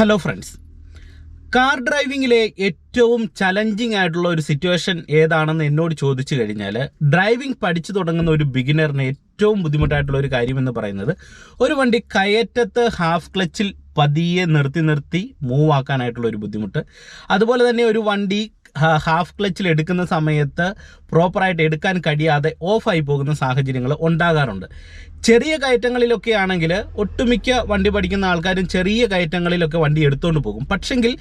Hello friends, car ഡ്രൈവിങ്ങിലെ ഏറ്റവും challenging ആയിട്ടുള്ള ഒരു സിറ്റുവേഷൻ ഏതാണെന്ന് എന്നോട് ചോദിച്ചു കഴിഞ്ഞാൽ, ഡ്രൈവിംഗ് പഠിച്ചു തുടങ്ങുന്ന ഒരു ബിഗിനറിന് ഏറ്റവും ബുദ്ധിമുട്ടായിട്ടുള്ള ഒരു കാര്യം എന്ന് പറയുന്നത് ഒരു വണ്ടി കയറ്റത്ത് ഹാഫ് ക്ലച്ചിൽ പതിയെ നിർത്തി മൂവ് ആക്കാനായിട്ടുള്ള ഒരു ബുദ്ധിമുട്ട്. അതുപോലെ തന്നെ ഒരു വണ്ടി ഹാഫ് ക്ലച്ചിൽ എടുക്കുന്ന സമയത്ത് പ്രോപ്പറായിട്ട് എടുക്കാൻ കഴിയാതെ ഓഫായി പോകുന്ന സാഹചര്യങ്ങൾ ഉണ്ടാകാറുണ്ട്. ചെറിയ കയറ്റങ്ങളിലൊക്കെ ആണെങ്കിൽ ഒട്ടുമിക്ക വണ്ടി പഠിക്കുന്ന ആൾക്കാരും ചെറിയ കയറ്റങ്ങളിലൊക്കെ വണ്ടി എടുത്തുകൊണ്ട് പോകും. പക്ഷെങ്കിൽ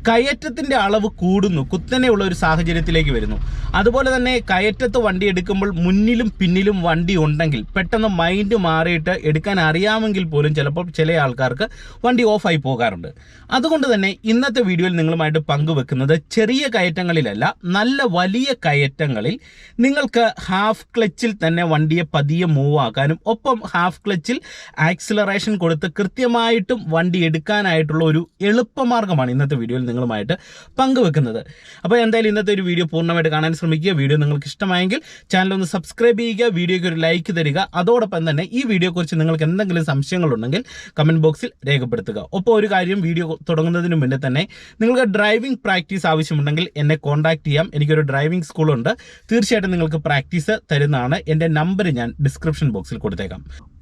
കയറ്റത്തിൻ്റെ അളവ് കൂടുന്നു, കുത്തനെയുള്ള ഒരു സാഹചര്യത്തിലേക്ക് വരുന്നു. അതുപോലെ തന്നെ കയറ്റത്ത് വണ്ടി എടുക്കുമ്പോൾ മുന്നിലും പിന്നിലും വണ്ടി ഉണ്ടെങ്കിൽ പെട്ടെന്ന് മൈൻഡ് മാറിയിട്ട് എടുക്കാൻ അറിയാമെങ്കിൽ പോലും ചിലപ്പോൾ ചില ആൾക്കാർക്ക് വണ്ടി ഓഫായി പോകാറുണ്ട്. അതുകൊണ്ട് തന്നെ ഇന്നത്തെ വീഡിയോയിൽ നിങ്ങളുമായിട്ട് പങ്കുവെക്കുന്നത് ചെറിയ കയറ്റങ്ങളിലല്ല, നല്ല വലിയ കയറ്റങ്ങളിൽ നിങ്ങൾക്ക് ഹാഫ് ക്ലച്ചിൽ തന്നെ വണ്ടിയെ പതിയെ മൂവ് ആക്കാനും ഒപ്പം ഹാഫ് ക്ലച്ചിൽ ആക്സിലറേഷൻ കൊടുത്ത് കൃത്യമായിട്ടും വണ്ടി എടുക്കാനായിട്ടുള്ള ഒരു എളുപ്പമാർഗ്ഗമാണ് ഇന്നത്തെ വീഡിയോയിൽ നിങ്ങളുമായിട്ട് പങ്കുവെക്കുന്നത്. അപ്പോൾ എന്തായാലും ഇന്നത്തെ ഒരു വീഡിയോ പൂർണ്ണമായിട്ട് കാണാൻ ശ്രമിക്കുക. വീഡിയോ നിങ്ങൾക്ക് ഇഷ്ടമായെങ്കിൽ ചാനൽ ഒന്ന് സബ്സ്ക്രൈബ് ചെയ്യുക, വീഡിയോയ്ക്ക് ഒരു ലൈക്ക് തരിക. അതോടൊപ്പം തന്നെ ഈ വീഡിയോയെക്കുറിച്ച് നിങ്ങൾക്ക് എന്തെങ്കിലും സംശയങ്ങളുണ്ടെങ്കിൽ കമൻറ്റ് ബോക്സിൽ രേഖപ്പെടുത്തുക. ഒപ്പം ഒരു കാര്യം, വീഡിയോ തുടങ്ങുന്നതിന് മുന്നേ തന്നെ നിങ്ങൾക്ക് ഡ്രൈവിംഗ് പ്രാക്ടീസ് ആവശ്യമുണ്ടെങ്കിൽ എന്നെ കോൺടാക്ട് ചെയ്യാം. എനിക്കൊരു ഡ്രൈവിംഗ് സ്കൂളുണ്ട്, തീർച്ചയായിട്ടും നിങ്ങൾക്ക് പ്രാക്ടീസ് തരുന്നതാണ്. എൻ്റെ നമ്പർ ഞാൻ ഡിസ്ക്രിപ്ഷൻ ബോക്സിൽ കൊടുത്തേക്കാം.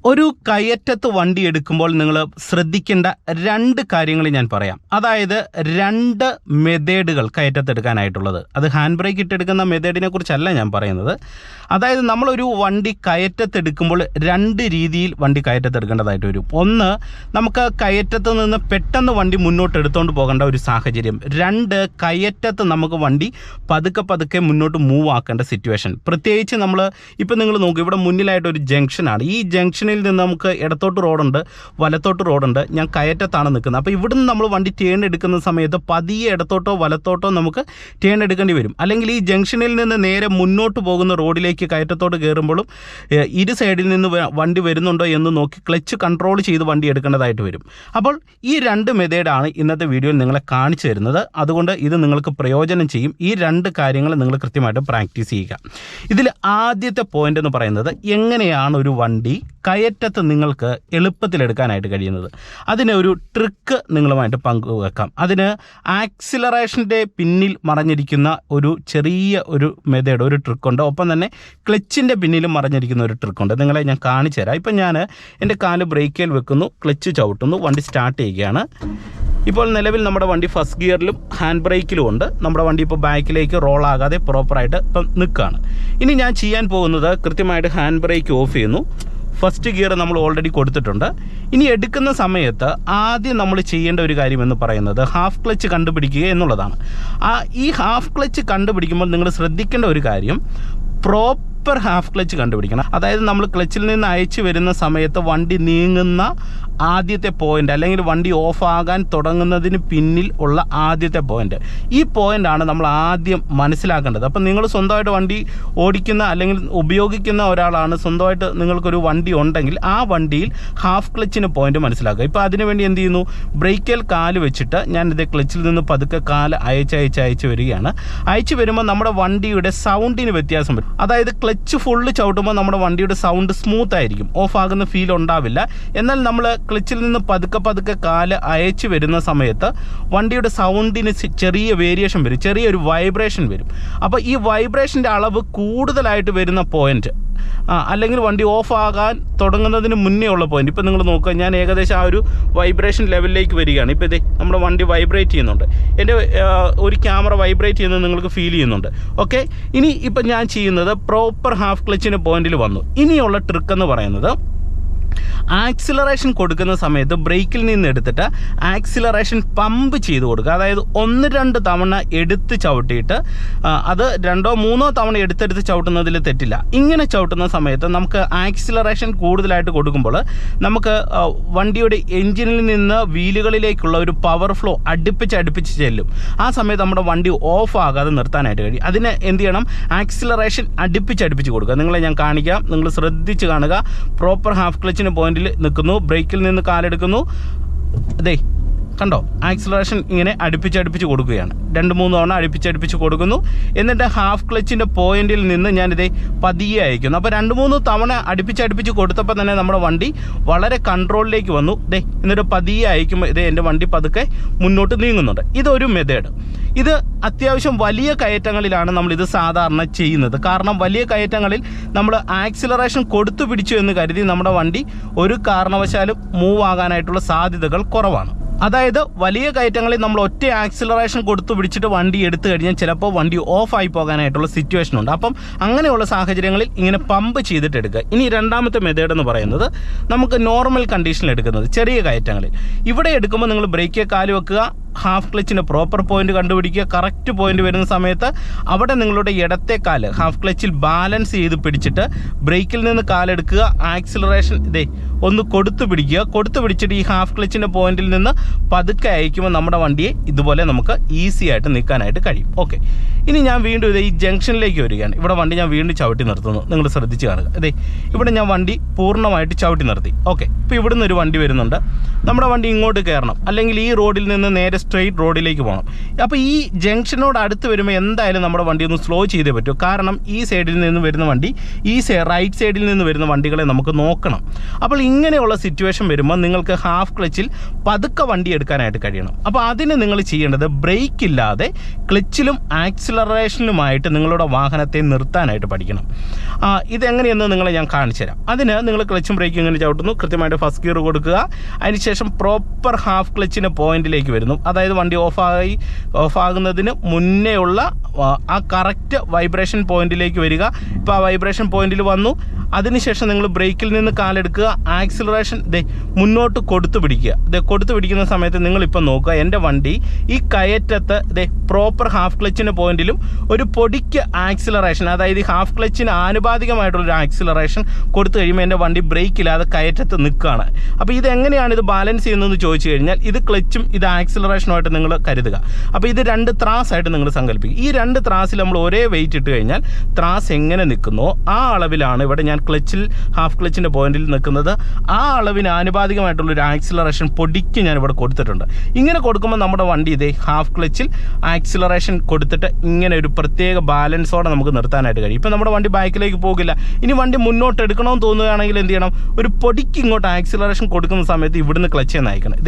ഒരു കയറ്റത്ത് വണ്ടി എടുക്കുമ്പോൾ നിങ്ങൾ ശ്രദ്ധിക്കേണ്ട രണ്ട് കാര്യങ്ങൾ ഞാൻ പറയാം. അതായത് രണ്ട് മെത്തേഡുകൾ കയറ്റത്തെടുക്കാനായിട്ടുള്ളത്. അത് ഹാൻഡ് ബ്രേക്ക് ഇട്ടെടുക്കുന്ന മെത്തേഡിനെ കുറിച്ചല്ല ഞാൻ പറയുന്നത്. അതായത് നമ്മളൊരു വണ്ടി കയറ്റത്തെടുക്കുമ്പോൾ രണ്ട് രീതിയിൽ വണ്ടി കയറ്റത്തെടുക്കേണ്ടതായിട്ട് വരും. ഒന്ന്, നമുക്ക് കയറ്റത്ത് നിന്ന് പെട്ടെന്ന് വണ്ടി മുന്നോട്ട് എടുത്തുകൊണ്ട് പോകേണ്ട ഒരു സാഹചര്യം. രണ്ട്, കയറ്റത്ത് നമുക്ക് വണ്ടി പതുക്കെ മുന്നോട്ട് മൂവ് ആക്കേണ്ട സിറ്റുവേഷൻ. പ്രത്യേകിച്ച് നമ്മൾ ഇപ്പം നിങ്ങൾ നോക്കും, ഇവിടെ മുന്നിലായിട്ടൊരു ജംഗ്ഷനാണ്. ഈ ജംഗ്ഷനിൽ നിന്ന് നമുക്ക് ഇടത്തോട്ട് റോഡുണ്ട്, വലത്തോട്ട് റോഡുണ്ട്. ഞാൻ കയറ്റത്താണ് നിൽക്കുന്നത്. അപ്പോൾ ഇവിടുന്ന് നമ്മൾ വണ്ടി ടേൺ എടുക്കുന്ന സമയത്ത് പതിയെ ഇടത്തോട്ടോ വലത്തോട്ടോ നമുക്ക് ടേൺ എടുക്കേണ്ടി വരും. അല്ലെങ്കിൽ ഈ ജംഗ്ഷനിൽ നിന്ന് നേരെ മുന്നോട്ട് പോകുന്ന റോഡിലേക്ക് കയറ്റത്തോട്ട് കയറുമ്പോഴും ഇരു സൈഡിൽ നിന്ന് വണ്ടി വരുന്നുണ്ടോ എന്ന് നോക്കി ക്ലച്ച് കൺട്രോൾ ചെയ്ത് വണ്ടി എടുക്കേണ്ടതായിട്ട് വരും. അപ്പോൾ ഈ രണ്ട് മെത്തേഡാണ് ഇന്നത്തെ വീഡിയോയിൽ നിങ്ങളെ കാണിച്ചു തരുന്നത്. അതുകൊണ്ട് ഇത് നിങ്ങൾക്ക് പ്രയോജനം ചെയ്യും. ഈ രണ്ട് കാര്യങ്ങൾ നിങ്ങൾ കൃത്യമായിട്ട് പ്രാക്ടീസ് ചെയ്യുക. ഇതിൽ ആദ്യത്തെ പോയിന്റ് എന്ന് പറയുന്നത്, എങ്ങനെയാണ് ഒരു വണ്ടി കയറ്റത്ത് നിങ്ങൾക്ക് എളുപ്പത്തിലെടുക്കാനായിട്ട് കഴിയുന്നത്. അതിന് ഒരു ട്രിക്ക് നിങ്ങളുമായിട്ട് പങ്കുവെക്കാം. അതിന് ആക്സിലറേഷൻ്റെ പിന്നിൽ മറഞ്ഞിരിക്കുന്ന ഒരു ചെറിയ ഒരു മെത്തേഡ്, ഒരു ട്രിക്കുണ്ട്. ഒപ്പം തന്നെ ക്ലച്ചിൻ്റെ പിന്നിലും മറഞ്ഞിരിക്കുന്ന ഒരു ട്രിക്കുണ്ട്. നിങ്ങളെ ഞാൻ കാണിച്ചു തരാം. ഇപ്പം ഞാൻ എൻ്റെ കാല് ബ്രേക്കിൽ വെക്കുന്നു, ക്ലച്ച് ചവിട്ടുന്നു, വണ്ടി സ്റ്റാർട്ട് ചെയ്യുകയാണ്. ഇപ്പോൾ നിലവിൽ നമ്മുടെ വണ്ടി ഫസ്റ്റ് ഗിയറിലും ഹാൻഡ് ബ്രേക്കിലും ഉണ്ട്. നമ്മുടെ വണ്ടി ഇപ്പോൾ ബാക്കിലേക്ക് റോളാകാതെ പ്രോപ്പറായിട്ട് ഇപ്പം നിൽക്കുകയാണ്. ഇനി ഞാൻ ചെയ്യാൻ പോകുന്നത്, കൃത്യമായിട്ട് ഹാൻഡ് ബ്രേക്ക് ഓഫ് ചെയ്യുന്നു. ഫസ്റ്റ് ഗിയർ നമ്മൾ ഓൾറെഡി കൊടുത്തിട്ടുണ്ട്. ഇനി എടുക്കുന്ന സമയത്ത് ആദ്യം നമ്മൾ ചെയ്യേണ്ട ഒരു കാര്യം എന്ന് പറയുന്നത് ഹാഫ് ക്ലച്ച് കണ്ടുപിടിക്കുക എന്നുള്ളതാണ്. ഈ ഹാഫ് ക്ലച്ച് കണ്ടുപിടിക്കുമ്പോൾ നിങ്ങൾ ശ്രദ്ധിക്കേണ്ട ഒരു കാര്യം, പ്രോപ്പർ ഹാഫ് ക്ലച്ച് കണ്ടുപിടിക്കണം. അതായത് നമ്മൾ ക്ലച്ചിൽ നിന്ന് അയച്ചു വരുന്ന സമയത്ത് വണ്ടി നീങ്ങുന്ന ആദ്യത്തെ പോയിന്റ്, അല്ലെങ്കിൽ വണ്ടി ഓഫ് ആകാൻ തുടങ്ങുന്നതിന് പിന്നിൽ ഉള്ള ആദ്യത്തെ പോയിന്റ്, ഈ പോയിന്റാണ് നമ്മൾ ആദ്യം മനസ്സിലാക്കേണ്ടത്. അപ്പം നിങ്ങൾ സ്വന്തമായിട്ട് വണ്ടി ഓടിക്കുന്ന അല്ലെങ്കിൽ ഉപയോഗിക്കുന്ന ഒരാളാണ്, സ്വന്തമായിട്ട് നിങ്ങൾക്കൊരു വണ്ടി ഉണ്ടെങ്കിൽ ആ വണ്ടിയിൽ ഹാഫ് ക്ലച്ചിന് പോയിന്റ് മനസ്സിലാക്കുക. ഇപ്പോൾ അതിനുവേണ്ടി എന്ത് ചെയ്യുന്നു, ബ്രേക്കിൽ കാല് വെച്ചിട്ട് ഞാൻ ഇത് ക്ലച്ചിൽ നിന്ന് പതുക്കെ കാല് അയച്ച് വരികയാണ്. അയച്ചു വരുമ്പോൾ നമ്മുടെ വണ്ടിയുടെ സൗണ്ടിന് വ്യത്യാസം വരും. അതായത് ക്ലച്ച് ഫുള്ള് ചവിട്ടുമ്പോൾ നമ്മുടെ വണ്ടിയുടെ സൗണ്ട് സ്മൂത്ത് ആയിരിക്കും, ഓഫ് ആകുന്ന ഫീൽ ഉണ്ടാവില്ല. എന്നാൽ നമ്മൾ ക്ലച്ചിൽ നിന്ന് പതുക്കെ കാല് അയച്ചു വരുന്ന സമയത്ത് വണ്ടിയുടെ സൗണ്ടിന് ചെറിയ വേരിയേഷൻ വരും, ചെറിയൊരു വൈബ്രേഷൻ വരും. അപ്പോൾ ഈ വൈബ്രേഷൻ്റെ അളവ് കൂടുതലായിട്ട് വരുന്ന പോയിന്റ്, അല്ലെങ്കിൽ വണ്ടി ഓഫ് ആകാൻ തുടങ്ങുന്നതിന് മുന്നേ ഉള്ള പോയിന്റ്, ഇപ്പോൾ നിങ്ങൾ നോക്കുക, ഞാൻ ഏകദേശം ആ ഒരു വൈബ്രേഷൻ ലെവലിലേക്ക് വരികയാണ്. ഇപ്പോൾ ഇതേ നമ്മുടെ വണ്ടി വൈബ്രേറ്റ് ചെയ്യുന്നുണ്ട്, എൻ്റെ ഒരു ക്യാമറ വൈബ്രേറ്റ് ചെയ്യുന്നത് നിങ്ങൾക്ക് ഫീൽ ചെയ്യുന്നുണ്ട്. ഓക്കെ, ഇനി ഇപ്പം ഞാൻ ചെയ്യുന്നത് പ്രോപ്പർ ഹാഫ് ക്ലച്ചിന് പോയിന്റിൽ വന്നു. ഇനിയുള്ള ട്രിക്ക് എന്ന് പറയുന്നത്, ആക്സിലറേഷൻ കൊടുക്കുന്ന സമയത്ത് ബ്രേക്കിൽ നിന്ന് എടുത്തിട്ട് ആക്സിലറേഷൻ പമ്പ് ചെയ്ത് കൊടുക്കുക. അതായത് 1-2 തവണ എടുത്ത് ചവിട്ടിയിട്ട്, അത് 2-3 തവണ എടുത്തെടുത്ത് ചവിട്ടുന്നതിൽ തെറ്റില്ല. ഇങ്ങനെ ചവിട്ടുന്ന സമയത്ത് നമുക്ക് ആക്സിലറേഷൻ കൂടുതലായിട്ട് കൊടുക്കുമ്പോൾ നമുക്ക് വണ്ടിയുടെ എഞ്ചിനിൽ നിന്ന് വീലുകളിലേക്കുള്ള ഒരു പവർ ഫ്ലോ അടുപ്പിച്ച് ചെല്ലും. ആ സമയത്ത് നമ്മുടെ വണ്ടി ഓഫ് ആകാതെ നിർത്താനായിട്ട് കഴിയും. അതിന് എന്ത് ചെയ്യണം, ആക്സിലറേഷൻ അടുപ്പിച്ച് കൊടുക്കുക. നിങ്ങളെ ഞാൻ കാണിക്കാം, നിങ്ങൾ ശ്രദ്ധിച്ച് കാണുക. പ്രോപ്പർ ഹാഫ് ക്ലച്ചിന് പോയിന്റിൽ നിൽക്കുന്നു, ബ്രേക്കിൽ നിന്ന് കാലെടുക്കുന്നു, അതെ കണ്ടോ, ആക്സിലറേഷൻ ഇങ്ങനെ അടുപ്പിച്ചടുപ്പിച്ച് കൊടുക്കുകയാണ്. 2-3 തവണ അടുപ്പിച്ചടുപ്പിച്ച് കൊടുക്കുന്നു. എന്നിട്ട് ഹാഫ് ക്ലച്ചിൻ്റെ പോയിന്റിൽ നിന്ന് ഞാനിതേ പതിയെ അയക്കുന്നു. അപ്പോൾ 2-3 തവണ അടുപ്പിച്ചടുപ്പിച്ച് കൊടുത്തപ്പോൾ തന്നെ നമ്മുടെ വണ്ടി വളരെ കൺട്രോളിലേക്ക് വന്നു. എന്നിട്ട് പതിയെ അയക്കുമ്പോൾ എൻ്റെ വണ്ടി പതുക്കെ മുന്നോട്ട് നീങ്ങുന്നുണ്ട്. ഇതൊരു മെത്തേഡ്. ഇത് അത്യാവശ്യം വലിയ കയറ്റങ്ങളിലാണ് നമ്മളിത് സാധാരണ ചെയ്യുന്നത്. കാരണം വലിയ കയറ്റങ്ങളിൽ നമ്മൾ ആക്സിലറേഷൻ കൊടുത്തു പിടിച്ചു എന്ന് കരുതി നമ്മുടെ വണ്ടി ഒരു കാരണവശാലും മൂവ് ആകാനായിട്ടുള്ള സാധ്യതകൾ കുറവാണ്. അതായത് വലിയ കയറ്റങ്ങളിൽ നമ്മൾ ഒറ്റ ആക്സിലറേഷൻ കൊടുത്തു പിടിച്ചിട്ട് വണ്ടി എടുത്തു കഴിഞ്ഞാൽ ചിലപ്പോൾ വണ്ടി ഓഫായി പോകാനായിട്ടുള്ള സിറ്റുവേഷൻ ഉണ്ട്. അപ്പം അങ്ങനെയുള്ള സാഹചര്യങ്ങളിൽ ഇങ്ങനെ പമ്പ് ചെയ്തിട്ട് എടുക്കുക. ഇനി രണ്ടാമത്തെ മെത്തേഡ് എന്ന് പറയുന്നത് നമുക്ക് നോർമൽ കണ്ടീഷനിൽ എടുക്കുന്നത്, ചെറിയ കയറ്റങ്ങളിൽ. ഇവിടെ എടുക്കുമ്പോൾ നിങ്ങൾ ബ്രേക്കിൽ കാല് വെക്കുക, ഹാഫ് ക്ലച്ചിൻ്റെ പ്രോപ്പർ പോയിന്റ് കണ്ടുപിടിക്കുക. കറക്റ്റ് പോയിന്റ് വരുന്ന സമയത്ത് അവിടെ നിങ്ങളുടെ ഇടത്തെ കാല് ഹാഫ് ക്ലച്ചിൽ ബാലൻസ് ചെയ്ത് പിടിച്ചിട്ട് ബ്രേക്കിൽ നിന്ന് കാലെടുക്കുക, ആക്സിലറേഷൻ ഒന്ന് കൊടുത്തു പിടിച്ചിട്ട് ഈ ഹാഫ് ക്ലച്ചിൻ്റെ പോയിന്റിൽ നിന്ന് പതുക്കെ അയക്കുമ്പോൾ നമ്മുടെ വണ്ടിയെ ഇതുപോലെ നമുക്ക് ഈസി ആയിട്ട് നിൽക്കാനായിട്ട് കഴിയും. ഓക്കെ, ഇനി ഞാൻ വീണ്ടും ഈ ജംഗ്ഷനിലേക്ക് വരികയാണ്. ഇവിടെ വണ്ടി ഞാൻ വീണ്ടും ചവിട്ടി നിർത്തുന്നു. നിങ്ങൾ ശ്രദ്ധിച്ച് കാണുക. ഇവിടെ ഞാൻ വണ്ടി പൂർണ്ണമായിട്ട് ചവിട്ടി നിർത്തി. ഓക്കെ, ഇപ്പോൾ ഇവിടുന്ന് ഒരു വണ്ടി വരുന്നുണ്ട്. നമ്മുടെ വണ്ടി ഇങ്ങോട്ട് കയറണം, അല്ലെങ്കിൽ ഈ റോഡിൽ നിന്ന് നേരെ സ്ട്രെയിറ്റ് റോഡിലേക്ക് പോകണം. അപ്പോൾ ഈ ജംഗ്ഷനോട് അടുത്ത് വരുമ്പോൾ എന്തായാലും നമ്മുടെ വണ്ടി ഒന്ന് സ്ലോ ചെയ്തേ പറ്റൂ. കാരണം ഈ സൈഡിൽ നിന്ന് വരുന്ന വണ്ടി റൈറ്റ് സൈഡിൽ നിന്ന് വരുന്ന വണ്ടികളെ നമുക്ക് നോക്കണം. അപ്പോൾ ഇങ്ങനെയുള്ള സിറ്റുവേഷൻ വരുമ്പോൾ നിങ്ങൾക്ക് ഹാഫ് ക്ലച്ചിൽ പതുക്കെ വണ്ടി എടുക്കാനായിട്ട് കഴിയണം. അപ്പോൾ അതിന് നിങ്ങൾ ചെയ്യേണ്ടത് ബ്രേക്ക് ഇല്ലാതെ ക്ലച്ചിലും ആക്സിലറേഷനിലുമായിട്ട് നിങ്ങളുടെ വാഹനത്തെ നിർത്താനായിട്ട് പഠിക്കണം. ഇതെങ്ങനെയെന്ന് നിങ്ങളെ ഞാൻ കാണിച്ചു തരാം. അതിന് നിങ്ങൾ ക്ലച്ചും ബ്രേക്കും ഇങ്ങനെ ചവിട്ടുന്നു, കൃത്യമായിട്ട് ഫസ്റ്റ് ഗിയർ കൊടുക്കുക. അതിനുശേഷം പ്രോപ്പർ ഹാഫ് ക്ലച്ചിൻ്റെ പോയിന്റിലേക്ക് വരുന്നു. അതായത് വണ്ടി ഓഫാകുന്നതിന് മുന്നേ ഉള്ള ആ കറക്റ്റ് വൈബ്രേഷൻ പോയിന്റിലേക്ക് വരിക. ഇപ്പോൾ ആ വൈബ്രേഷൻ പോയിന്റിൽ വന്നു. അതിനുശേഷം നിങ്ങൾ ബ്രേക്കിൽ നിന്ന് കാലെടുക്കുക, ആക്സിലറേഷൻ മുന്നോട്ട് കൊടുത്തു പിടിക്കുന്ന സമയത്ത് നിങ്ങളിപ്പോൾ നോക്കുക, എൻ്റെ വണ്ടി ഈ കയറ്റത്ത് പ്രോപ്പർ ഹാഫ് ക്ലച്ചിൻ്റെ പോയിന്റിലും ഒരു പൊടിക്ക് ആക്സിലറേഷൻ, അതായത് ഈ ഹാഫ് ക്ലച്ചിന് ആനുപാതികമായിട്ടുള്ളൊരു ആക്സിലറേഷൻ കൊടുത്തു കഴിയുമ്പോൾ എൻ്റെ വണ്ടി ബ്രേക്കില്ലാതെ കയറ്റത്ത് നിൽക്കുകയാണ്. അപ്പോൾ ഇതെങ്ങനെയാണ് ഇത് ബാലൻസ് ചെയ്യുന്നതെന്ന് ചോദിച്ചു കഴിഞ്ഞാൽ ഇത് ക്ലച്ചും ഇത് ആക്സിലറേഷനുമായിട്ട് നിങ്ങൾ കരുതുക. അപ്പോൾ ഇത് 2 ത്രാസായിട്ട് നിങ്ങൾ സങ്കല്പിക്കുക. ഈ 2 ത്രാസിൽ നമ്മൾ ഒരേ വെയിറ്റ് ഇട്ട് കഴിഞ്ഞാൽ ത്രാസ് എങ്ങനെ നിൽക്കുന്നോ ആ അളവിലാണ് ഇവിടെ ഞാൻ ക്ലച്ചിൽ ഹാഫ് ക്ലച്ചിൻ്റെ പോയിന്റിൽ നിൽക്കുന്നത്. ആ അളവിന് ആനുപാതികമായിട്ടുള്ളൊരു ആക്സിലറേഷൻ പൊടിക്ക് ഞാൻ ഇവിടെ കൊടുത്തിട്ടുണ്ട്. ഇങ്ങനെ കൊടുക്കുമ്പോൾ നമ്മുടെ വണ്ടി ഹാഫ് ക്ലച്ചിൽ ആക്സിലറേഷൻ കൊടുത്തിട്ട് ഇങ്ങനെ ഒരു പ്രത്യേക ബാലൻസോടെ നമുക്ക് നിർത്താനായിട്ട് കഴിയും. ഇപ്പം നമ്മുടെ വണ്ടി ബാക്കിലേക്ക് പോകില്ല. ഇനി വണ്ടി മുന്നോട്ട് എടുക്കണമെന്ന് തോന്നുകയാണെങ്കിൽ എന്ത് ചെയ്യണം, ഒരു പൊടിക്ക് ഇങ്ങോട്ട് ആക്സിലറേഷൻ കൊടുക്കുന്ന സമയത്ത് ഇവിടുന്ന് ക്ലച്ച് നയിക്കണം.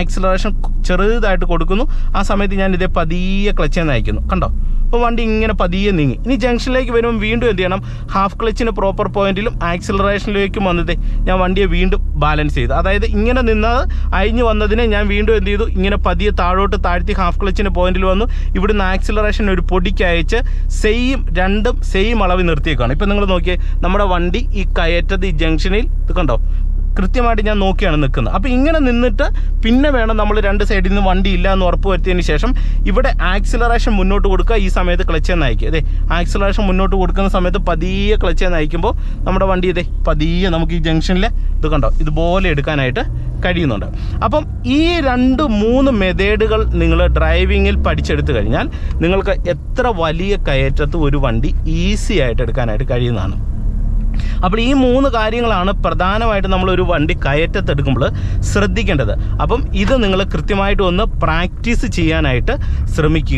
ആക്സിലറേഷൻ ചെറുതായിട്ട് കൊടുക്കുന്നു. ആ സമയത്ത് ഞാൻ പതിയെ ക്ലച്ച് നയിക്കുന്നു. കണ്ടോ, അപ്പോൾ വണ്ടി ഇങ്ങനെ പതിയെ നീങ്ങി. ഇനി ജംഗ്ഷനിലേക്ക് വരുമ്പോൾ വീണ്ടും എന്ത് ചെയ്യണം, ഹാഫ് ക്ലച്ചിന് പ്രോപ്പർ പോയിന്റിലും ആക്സിലറേഷനിലേക്കും വന്നത് ഞാൻ വണ്ടിയെ വീണ്ടും ബാലൻസ് ചെയ്തു. അതായത് ഇങ്ങനെ നിന്നത് അഴിഞ്ഞു വന്നതിനെ ഞാൻ വീണ്ടും എന്ത് ചെയ്തു, ഇങ്ങനെ പതിയെ താഴ്ത്തി ഹാഫ് ക്ലച്ചിന് പോയിന്റിൽ വന്നു. ഇവിടുന്ന് ആക്സിലറേഷൻ ഒരു പൊടിക്ക് അയച്ച് രണ്ടും സെയിം അളവിൽ നിർത്തിയേക്കാണ്. ഇപ്പം നിങ്ങൾ നോക്കിയേ, നമ്മുടെ വണ്ടി ഈ കയറ്റത് ഈ ജംഗ്ഷനിൽ ഇത് കണ്ടോ, കൃത്യമായിട്ട് ഞാൻ നോക്കിയാണ് നിൽക്കുന്നത്. അപ്പോൾ ഇങ്ങനെ നിന്നിട്ട് പിന്നെ വേണം നമ്മൾ 2 സൈഡിൽ നിന്ന് വണ്ടി ഇല്ല എന്ന് ഉറപ്പ് വരുത്തിയതിന് ശേഷം ഇവിടെ ആക്സിലറേഷൻ മുന്നോട്ട് കൊടുക്കുക. ഈ സമയത്ത് ക്ലച്ച് നയിക്കുക. ആക്സിലറേഷൻ മുന്നോട്ട് കൊടുക്കുന്ന സമയത്ത് പതിയെ ക്ലച്ച് നയിക്കുമ്പോൾ നമ്മുടെ വണ്ടി പതിയെ നമുക്ക് ഈ ജംഗ്ഷനിൽ ഇത് കണ്ടോ ഇതുപോലെ എടുക്കാനായിട്ട് കഴിയുന്നുണ്ട്. അപ്പം ഈ 2-3 മെത്തേഡുകൾ നിങ്ങൾ ഡ്രൈവിങ്ങിൽ പഠിച്ചെടുത്തു കഴിഞ്ഞാൽ നിങ്ങൾക്ക് എത്ര വലിയ കയറ്റത്ത് ഒരു വണ്ടി ഈസി ആയിട്ട് എടുക്കാനായിട്ട് കഴിയുന്നതാണ്. അപ്പോൾ ഈ 3 കാര്യങ്ങളാണ് പ്രധാനമായിട്ട് നമ്മളൊരു വണ്ടി കയറ്റത്തെടുക്കുമ്പോൾ ശ്രദ്ധിക്കേണ്ടത്. അപ്പം ഇത് നിങ്ങൾ കൃത്യമായിട്ട് ഒന്ന് പ്രാക്ടീസ് ചെയ്യാനായിട്ട് ശ്രമിക്കുക.